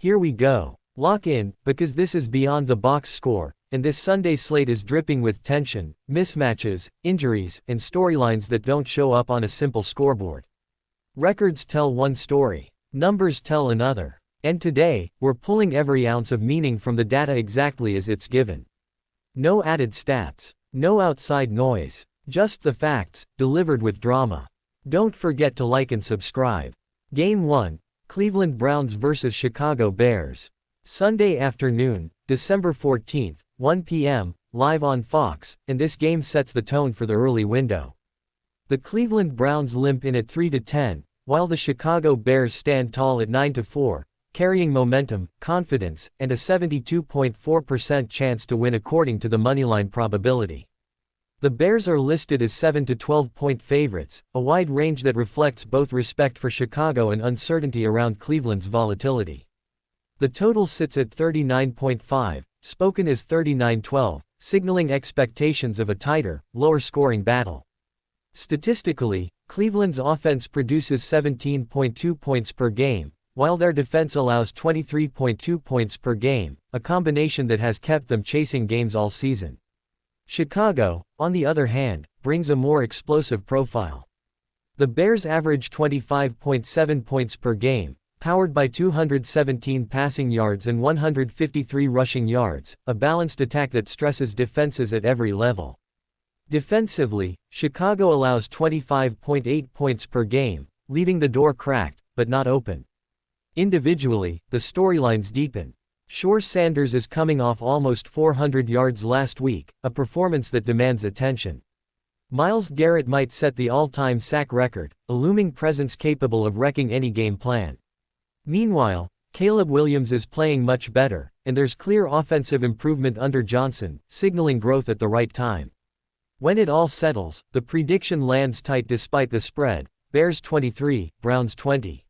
Here we go. Lock in, because this is beyond the box score, and this Sunday slate is dripping with tension, mismatches, injuries, and storylines that don't show up on a simple scoreboard. Records tell one story. Numbers tell another. And today, we're pulling every ounce of meaning from the data exactly as it's given. No added stats. No outside noise. Just the facts, delivered with drama. Don't forget to like and subscribe. Game 1. Cleveland Browns vs. Chicago Bears. Sunday afternoon, December 14th, 1 p.m., live on Fox, and this game sets the tone for the early window. The Cleveland Browns limp in at 3-10, while the Chicago Bears stand tall at 9-4, carrying momentum, confidence, and a 72.4% chance to win according to the moneyline probability. The Bears are listed as 7-12-point favorites, a wide range that reflects both respect for Chicago and uncertainty around Cleveland's volatility. The total sits at 39.5, spoken as 39-12, signaling expectations of a tighter, lower-scoring battle. Statistically, Cleveland's offense produces 17.2 points per game, while their defense allows 23.2 points per game, a combination that has kept them chasing games all season. Chicago, on the other hand, brings a more explosive profile. The Bears average 25.7 points per game, powered by 217 passing yards and 153 rushing yards, a balanced attack that stresses defenses at every level. Defensively, Chicago allows 25.8 points per game, leaving the door cracked, but not open. Individually, the storylines deepen. Shore Sanders is coming off almost 400 yards last week, a performance that demands attention. Myles Garrett might set the all-time sack record, a looming presence capable of wrecking any game plan. Meanwhile, Caleb Williams is playing much better, and there's clear offensive improvement under Johnson, signaling growth at the right time. When it all settles, the prediction lands tight despite the spread, Bears 23, Browns 20.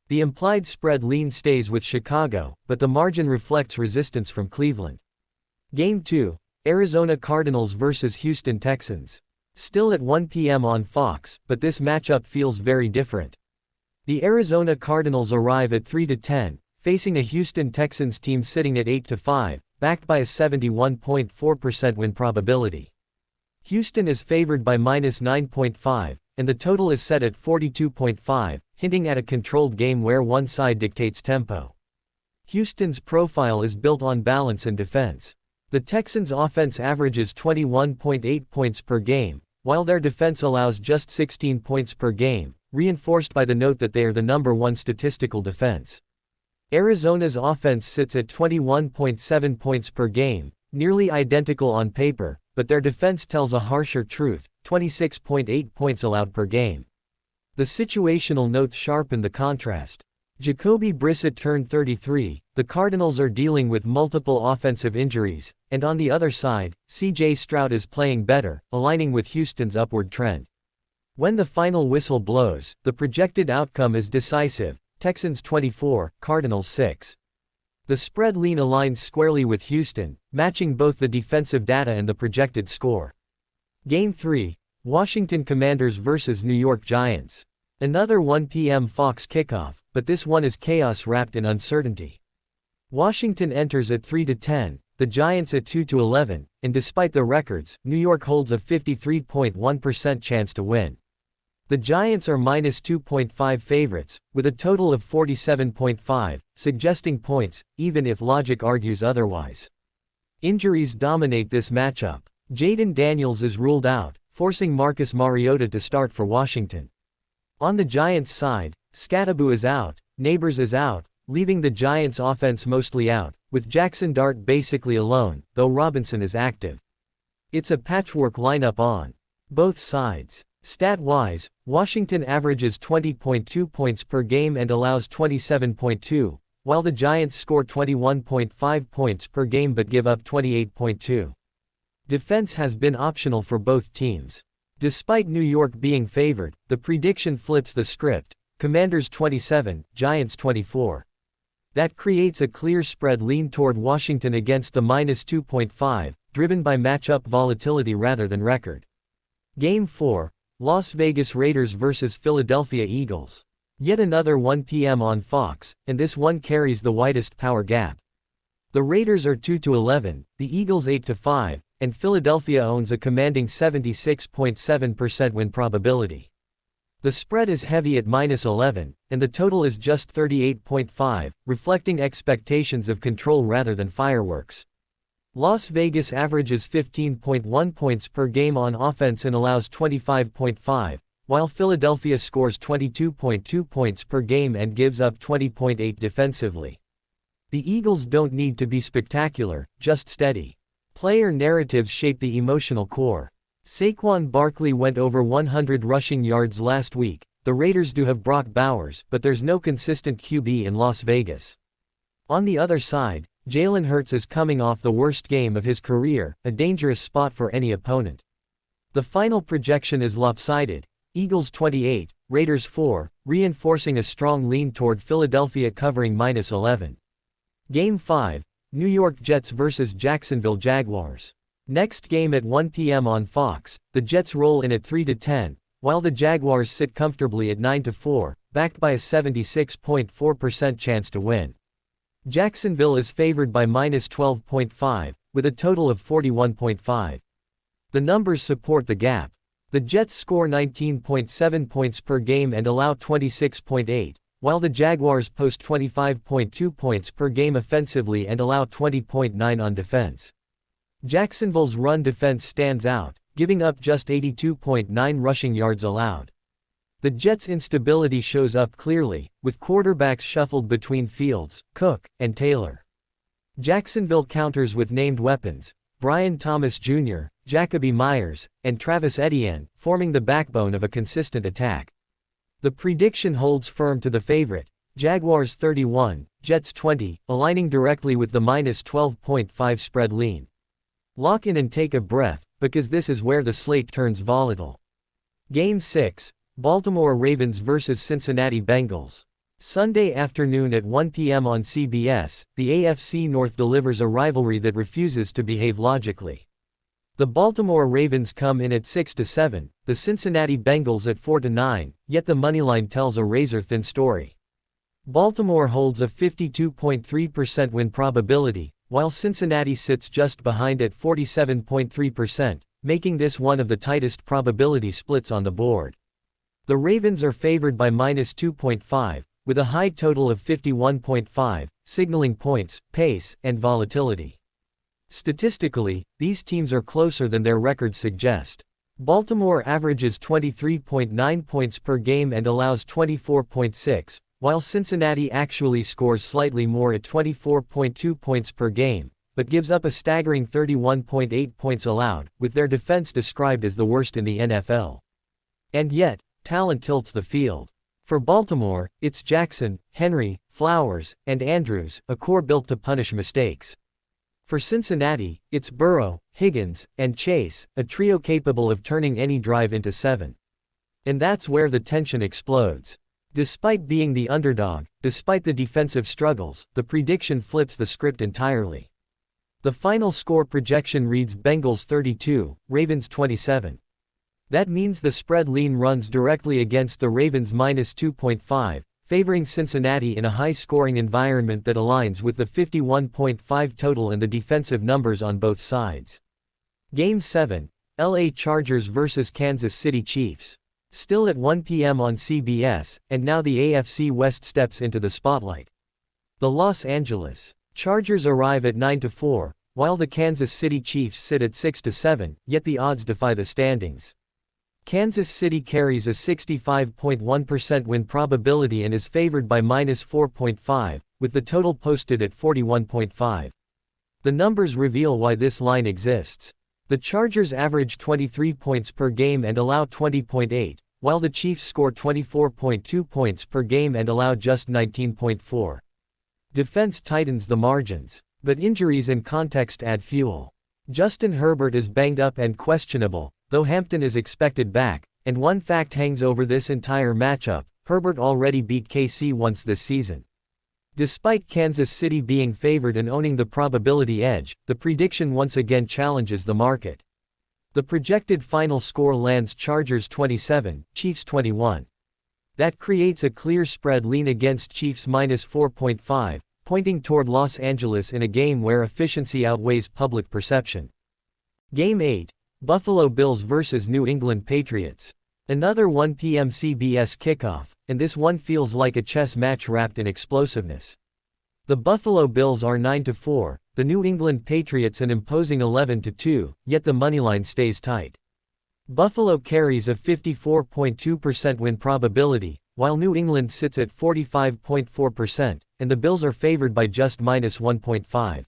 The implied spread lean stays with Chicago, but the margin reflects resistance from Cleveland. Game 2, Arizona Cardinals vs. Houston Texans. Still at 1 p.m. on Fox, but this matchup feels very different. The Arizona Cardinals arrive at 3-10, facing a Houston Texans team sitting at 8-5, backed by a 71.4% win probability. Houston is favored by -9.5, and the total is set at 42.5, hinting at a controlled game where one side dictates tempo. Houston's profile is built on balance and defense. The Texans' offense averages 21.8 points per game, while their defense allows just 16 points per game, reinforced by the note that they are the #1 statistical defense. Arizona's offense sits at 21.7 points per game, nearly identical on paper, but their defense tells a harsher truth, 26.8 points allowed per game. The situational notes sharpen the contrast. Jacoby Brissett turned 33, the Cardinals are dealing with multiple offensive injuries, and on the other side, C.J. Stroud is playing better, aligning with Houston's upward trend. When the final whistle blows, the projected outcome is decisive, Texans 24, Cardinals 6. The spread lean aligns squarely with Houston, matching both the defensive data and the projected score. Game 3, Washington Commanders vs. New York Giants. Another 1 p.m. Fox kickoff, but this one is chaos wrapped in uncertainty. Washington enters at 3-10, the Giants at 2-11, and despite the records, New York holds a 53.1% chance to win. The Giants are -2.5 favorites, with a total of 47.5, suggesting points, even if logic argues otherwise. Injuries dominate this matchup. Jaden Daniels is ruled out, forcing Marcus Mariota to start for Washington. On the Giants' side, Scatterbo is out, Neighbors is out, leaving the Giants' offense mostly out, with Jackson Dart basically alone, though Robinson is active. It's a patchwork lineup on both sides. Stat-wise, Washington averages 20.2 points per game and allows 27.2, while the Giants score 21.5 points per game but give up 28.2. Defense has been optional for both teams. Despite New York being favored, the prediction flips the script, Commanders 27, Giants 24. That creates a clear spread lean toward Washington against the -2.5, driven by matchup volatility rather than record. Game 4, Las Vegas Raiders vs. Philadelphia Eagles. Yet another 1 p.m. on Fox, and this one carries the widest power gap. The Raiders are 2-11, the Eagles 8-5, and Philadelphia owns a commanding 76.7% win probability. The spread is heavy at -11, and the total is just 38.5, reflecting expectations of control rather than fireworks. Las Vegas averages 15.1 points per game on offense and allows 25.5, while Philadelphia scores 22.2 points per game and gives up 20.8 defensively. The Eagles don't need to be spectacular, just steady. Player narratives shape the emotional core. Saquon Barkley went over 100 rushing yards last week. The Raiders do have Brock Bowers, but there's no consistent QB in Las Vegas. On the other side, Jalen Hurts is coming off the worst game of his career, a dangerous spot for any opponent. The final projection is lopsided, Eagles 28, Raiders 4, reinforcing a strong lean toward Philadelphia covering -11. Game 5, New York Jets vs Jacksonville Jaguars. Next game at 1 p.m. on Fox, the Jets roll in at 3-10, while the Jaguars sit comfortably at 9-4, backed by a 76.4% chance to win. Jacksonville is favored by -12.5, with a total of 41.5. The numbers support the gap. The Jets score 19.7 points per game and allow 26.8, while the Jaguars post 25.2 points per game offensively and allow 20.9 on defense. Jacksonville's run defense stands out, giving up just 82.9 rushing yards allowed. The Jets' instability shows up clearly, with quarterbacks shuffled between Fields, Cook, and Taylor. Jacksonville counters with named weapons, Brian Thomas Jr., Jacoby Myers, and Travis Etienne, forming the backbone of a consistent attack. The prediction holds firm to the favorite, Jaguars 31, Jets 20, aligning directly with the -12.5 spread lean. Lock in and take a breath, because this is where the slate turns volatile. Game 6, Baltimore Ravens vs Cincinnati Bengals. Sunday afternoon at 1 p.m. on CBS, the AFC North delivers a rivalry that refuses to behave logically. The Baltimore Ravens come in at 6-7, the Cincinnati Bengals at 4-9, yet the moneyline tells a razor-thin story. Baltimore holds a 52.3% win probability, while Cincinnati sits just behind at 47.3%, making this one of the tightest probability splits on the board. The Ravens are favored by -2.5, with a high total of 51.5, signaling points, pace, and volatility. Statistically, these teams are closer than their records suggest. Baltimore averages 23.9 points per game and allows 24.6, while Cincinnati actually scores slightly more at 24.2 points per game, but gives up a staggering 31.8 points allowed, with their defense described as the worst in the NFL. And yet, talent tilts the field. For Baltimore, it's Jackson, Henry, Flowers, and Andrews, a core built to punish mistakes. For Cincinnati, it's Burrow, Higgins, and Chase, a trio capable of turning any drive into 7. And that's where the tension explodes. Despite being the underdog, despite the defensive struggles, the prediction flips the script entirely. The final score projection reads Bengals 32, Ravens 27. That means the spread lean runs directly against the Ravens -2.5, favoring Cincinnati in a high-scoring environment that aligns with the 51.5 total and the defensive numbers on both sides. Game 7, LA Chargers vs Kansas City Chiefs. Still at 1 p.m. on CBS, and now the AFC West steps into the spotlight. The Los Angeles Chargers arrive at 9-4, while the Kansas City Chiefs sit at 6-7, yet the odds defy the standings. Kansas City carries a 65.1% win probability and is favored by -4.5, with the total posted at 41.5. The numbers reveal why this line exists. The Chargers average 23 points per game and allow 20.8, while the Chiefs score 24.2 points per game and allow just 19.4. Defense tightens the margins, but injuries and context add fuel. Justin Herbert is banged up and questionable, though Hampton is expected back, and one fact hangs over this entire matchup: Herbert already beat KC once this season. Despite Kansas City being favored and owning the probability edge, the prediction once again challenges the market. The projected final score lands Chargers 27, Chiefs 21. That creates a clear spread lean against Chiefs minus 4.5, pointing toward Los Angeles in a game where efficiency outweighs public perception. Game 8. Buffalo Bills vs. New England Patriots. Another 1 p.m. CBS kickoff, and this one feels like a chess match wrapped in explosiveness. The Buffalo Bills are 9-4, the New England Patriots an imposing 11-2, yet the moneyline stays tight. Buffalo carries a 54.2% win probability, while New England sits at 45.4%, and the Bills are favored by just minus 1.5.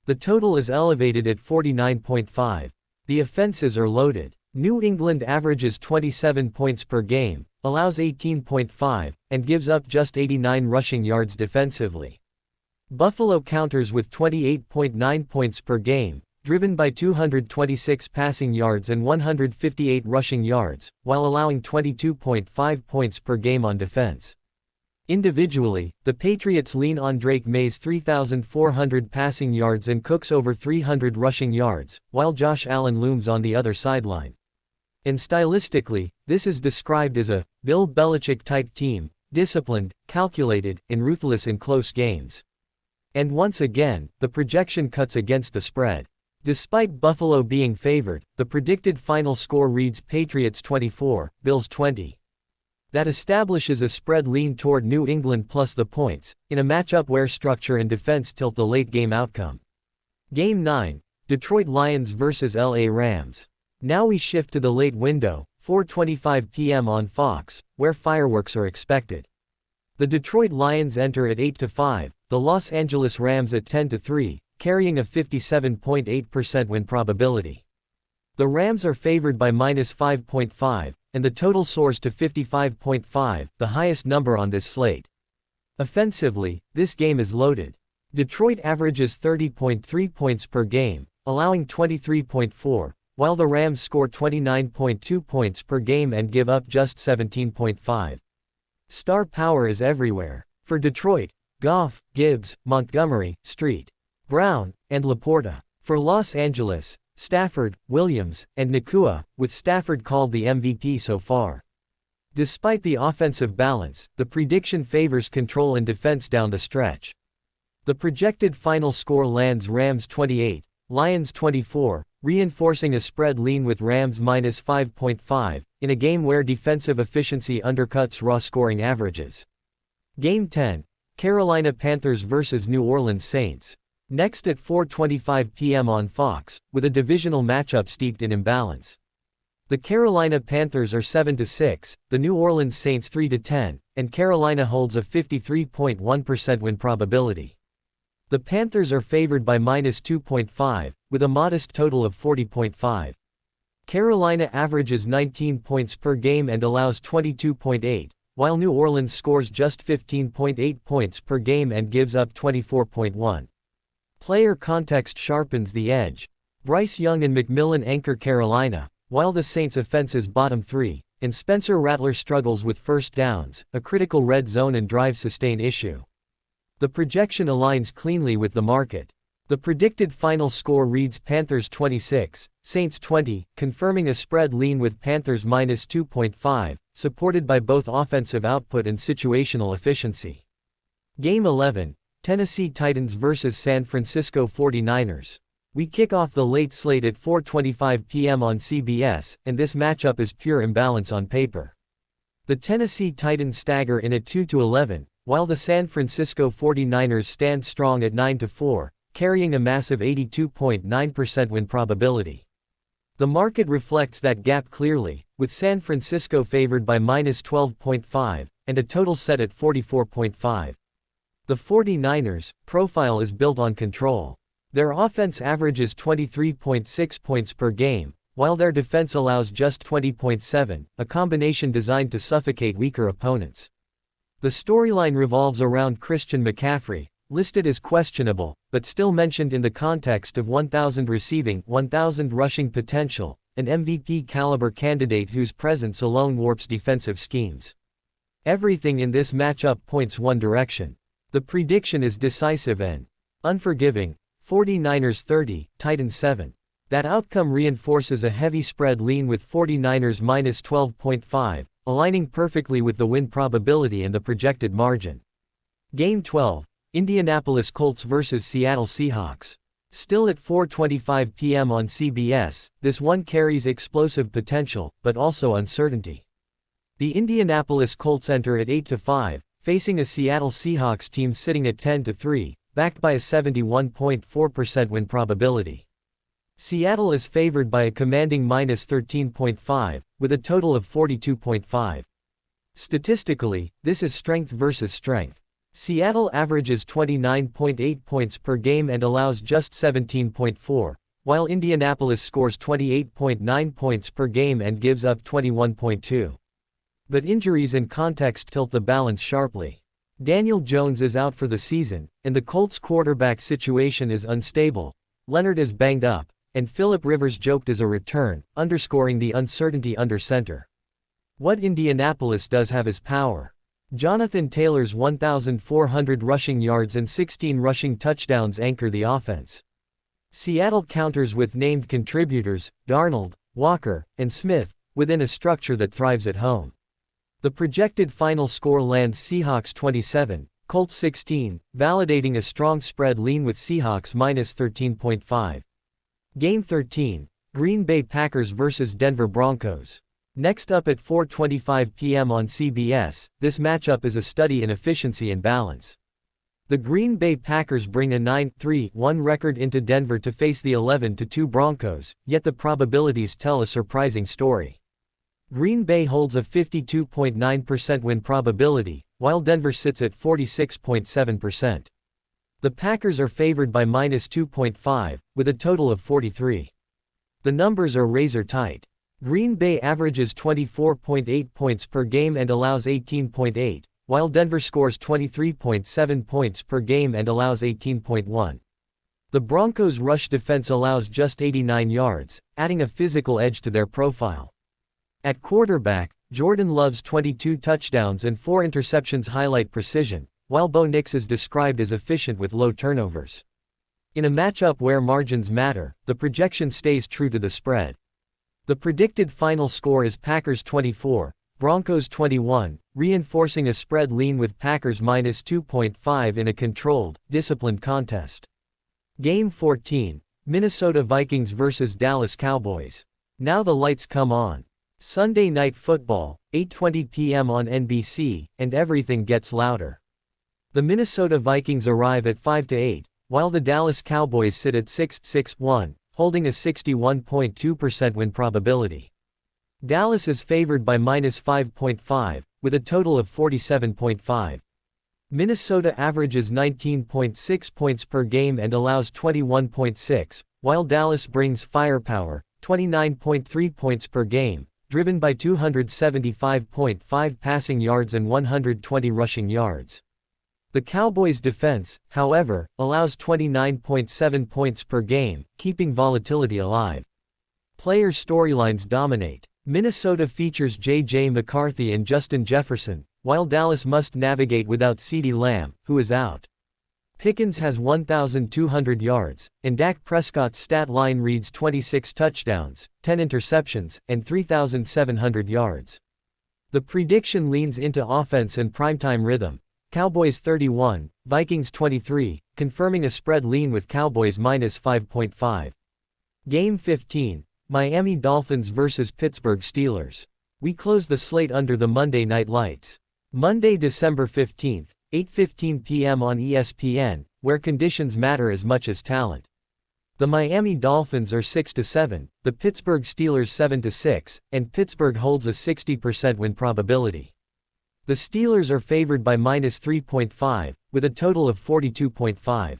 The total is elevated at 49.5. The offenses are loaded. New England averages 27 points per game, allows 18.5, and gives up just 89 rushing yards defensively. Buffalo counters with 28.9 points per game, driven by 226 passing yards and 158 rushing yards, while allowing 22.5 points per game on defense. Individually, the Patriots lean on Drake May's 3,400 passing yards and Cook's over 300 rushing yards, while Josh Allen looms on the other sideline. And stylistically, this is described as a Bill Belichick-type team, disciplined, calculated, and ruthless in close games. And once again, the projection cuts against the spread. Despite Buffalo being favored, the predicted final score reads Patriots 24, Bills 20. That establishes a spread lean toward New England plus the points, in a matchup where structure and defense tilt the late-game outcome. Game 9, Detroit Lions vs. LA Rams. Now we shift to the late window, 4:25 p.m. on Fox, where fireworks are expected. The Detroit Lions enter at 8-5, the Los Angeles Rams at 10-3, carrying a 57.8% win probability. The Rams are favored by minus 5.5, and the total soars to 55.5, the highest number on this slate. Offensively, this game is loaded. Detroit averages 30.3 points per game, allowing 23.4, while the Rams score 29.2 points per game and give up just 17.5. Star power is everywhere. For Detroit, Goff, Gibbs, Montgomery, Street, Brown, and Laporta. For Los Angeles, Stafford, Williams, and Nacua, with Stafford called the MVP so far. Despite the offensive balance, the prediction favors control and defense down the stretch. The projected final score lands Rams 28, Lions 24, reinforcing a spread lean with Rams minus 5.5, in a game where defensive efficiency undercuts raw scoring averages. Game 10, Carolina Panthers vs. New Orleans Saints. Next at 4:25 p.m. on Fox, with a divisional matchup steeped in imbalance. The Carolina Panthers are 7-6, the New Orleans Saints 3-10, and Carolina holds a 53.1% win probability. The Panthers are favored by minus 2.5, with a modest total of 40.5. Carolina averages 19 points per game and allows 22.8, while New Orleans scores just 15.8 points per game and gives up 24.1. Player context sharpens the edge. Bryce Young and McMillan anchor Carolina, while the Saints' offenses bottom 3, and Spencer Rattler struggles with first downs, a critical red zone and drive sustain issue. The projection aligns cleanly with the market. The predicted final score reads Panthers 26, Saints 20, confirming a spread lean with Panthers minus 2.5, supported by both offensive output and situational efficiency. Game 11, Tennessee Titans vs. San Francisco 49ers. We kick off the late slate at 4:25 p.m. on CBS, and this matchup is pure imbalance on paper. The Tennessee Titans stagger in at 2-11, while the San Francisco 49ers stand strong at 9-4, carrying a massive 82.9% win probability. The market reflects that gap clearly, with San Francisco favored by minus 12.5, and a total set at 44.5. The 49ers' profile is built on control. Their offense averages 23.6 points per game, while their defense allows just 20.7, a combination designed to suffocate weaker opponents. The storyline revolves around Christian McCaffrey, listed as questionable, but still mentioned in the context of 1,000 receiving, 1,000 rushing potential, an MVP-caliber candidate whose presence alone warps defensive schemes. Everything in this matchup points one direction. The prediction is decisive and unforgiving. 49ers 30, Titans 7. That outcome reinforces a heavy spread lean with 49ers minus 12.5, aligning perfectly with the win probability and the projected margin. Game 12, Indianapolis Colts vs. Seattle Seahawks. Still at 4:25 p.m. on CBS, this one carries explosive potential, but also uncertainty. The Indianapolis Colts enter at 8-5, facing a Seattle Seahawks team sitting at 10-3, backed by a 71.4% win probability. Seattle is favored by a commanding -13.5, with a total of 42.5. Statistically, this is strength versus strength. Seattle averages 29.8 points per game and allows just 17.4, while Indianapolis scores 28.9 points per game and gives up 21.2. But injuries and context tilt the balance sharply. Daniel Jones is out for the season, and the Colts quarterback situation is unstable. Leonard is banged up, and Philip Rivers joked as a return, underscoring the uncertainty under center. What Indianapolis does have is power. Jonathan Taylor's 1,400 rushing yards and 16 rushing touchdowns anchor the offense. Seattle counters with named contributors, Darnold, Walker, and Smith, within a structure that thrives at home. The projected final score lands Seahawks 27, Colts 16, validating a strong spread lean with Seahawks -13.5. Game 13, Green Bay Packers vs. Denver Broncos. Next up at 4:25 p.m. on CBS, this matchup is a study in efficiency and balance. The Green Bay Packers bring a 9-3-1 record into Denver to face the 11-2 Broncos, yet the probabilities tell a surprising story. Green Bay holds a 52.9% win probability, while Denver sits at 46.7%. The Packers are favored by -2.5, with a total of 43. The numbers are razor tight. Green Bay averages 24.8 points per game and allows 18.8, while Denver scores 23.7 points per game and allows 18.1. The Broncos' rush defense allows just 89 yards, adding a physical edge to their profile. At quarterback, Jordan Love's 22 touchdowns and 4 interceptions highlight precision, while Bo Nix is described as efficient with low turnovers. In a matchup where margins matter, the projection stays true to the spread. The predicted final score is Packers 24, Broncos 21, reinforcing a spread lean with Packers -2.5 in a controlled, disciplined contest. Game 14, Minnesota Vikings vs. Dallas Cowboys. Now the lights come on. Sunday Night Football, 8:20 p.m. on NBC, and everything gets louder. The Minnesota Vikings arrive at 5-8, while the Dallas Cowboys sit at 6-1. Holding a 61.2% win probability. Dallas is favored by -5.5, with a total of 47.5. Minnesota averages 19.6 points per game and allows 21.6, while Dallas brings firepower, 29.3 points per game, driven by 275.5 passing yards and 120 rushing yards. The Cowboys' defense, however, allows 29.7 points per game, keeping volatility alive. Player storylines dominate. Minnesota features J.J. McCarthy and Justin Jefferson, while Dallas must navigate without CeeDee Lamb, who is out. Pickens has 1,200 yards, and Dak Prescott's stat line reads 26 touchdowns, 10 interceptions, and 3,700 yards. The prediction leans into offense and primetime rhythm. Cowboys 31, Vikings 23, confirming a spread lean with Cowboys -5.5. Game 15, Miami Dolphins vs. Pittsburgh Steelers. We close the slate under the Monday night lights. Monday, December 15th, 8:15 p.m. on ESPN, where conditions matter as much as talent. The Miami Dolphins are 6-7, the Pittsburgh Steelers 7-6, and Pittsburgh holds a 60% win probability. The Steelers are favored by -3.5, with a total of 42.5.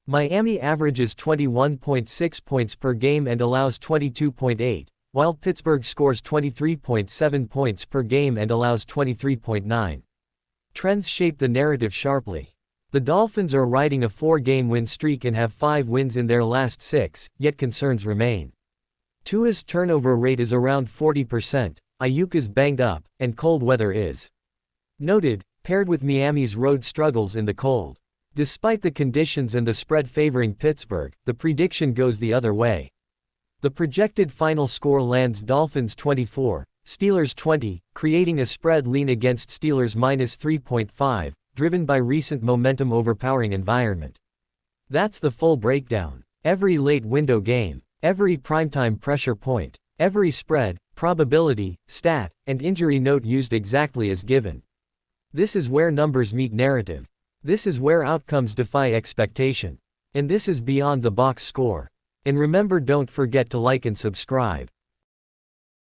Miami averages 21.6 points per game and allows 22.8, while Pittsburgh scores 23.7 points per game and allows 23.9. Trends shape the narrative sharply. The Dolphins are riding a 4-game win streak and have 5 wins in their last 6, yet concerns remain. Tua's turnover rate is around 40%, Ayuk is banged up, and cold weather is noted, paired with Miami's road struggles in the cold. Despite the conditions and the spread favoring Pittsburgh, the prediction goes the other way. The projected final score lands Dolphins 24, Steelers 20, creating a spread lean against Steelers minus 3.5, driven by recent momentum overpowering environment. That's the full breakdown. Every late window game, every primetime pressure point, every spread, probability, stat, and injury note used exactly as given. This is where numbers meet narrative. This is where outcomes defy expectation. And this is Beyond the Box Score. And remember, don't forget to like and subscribe.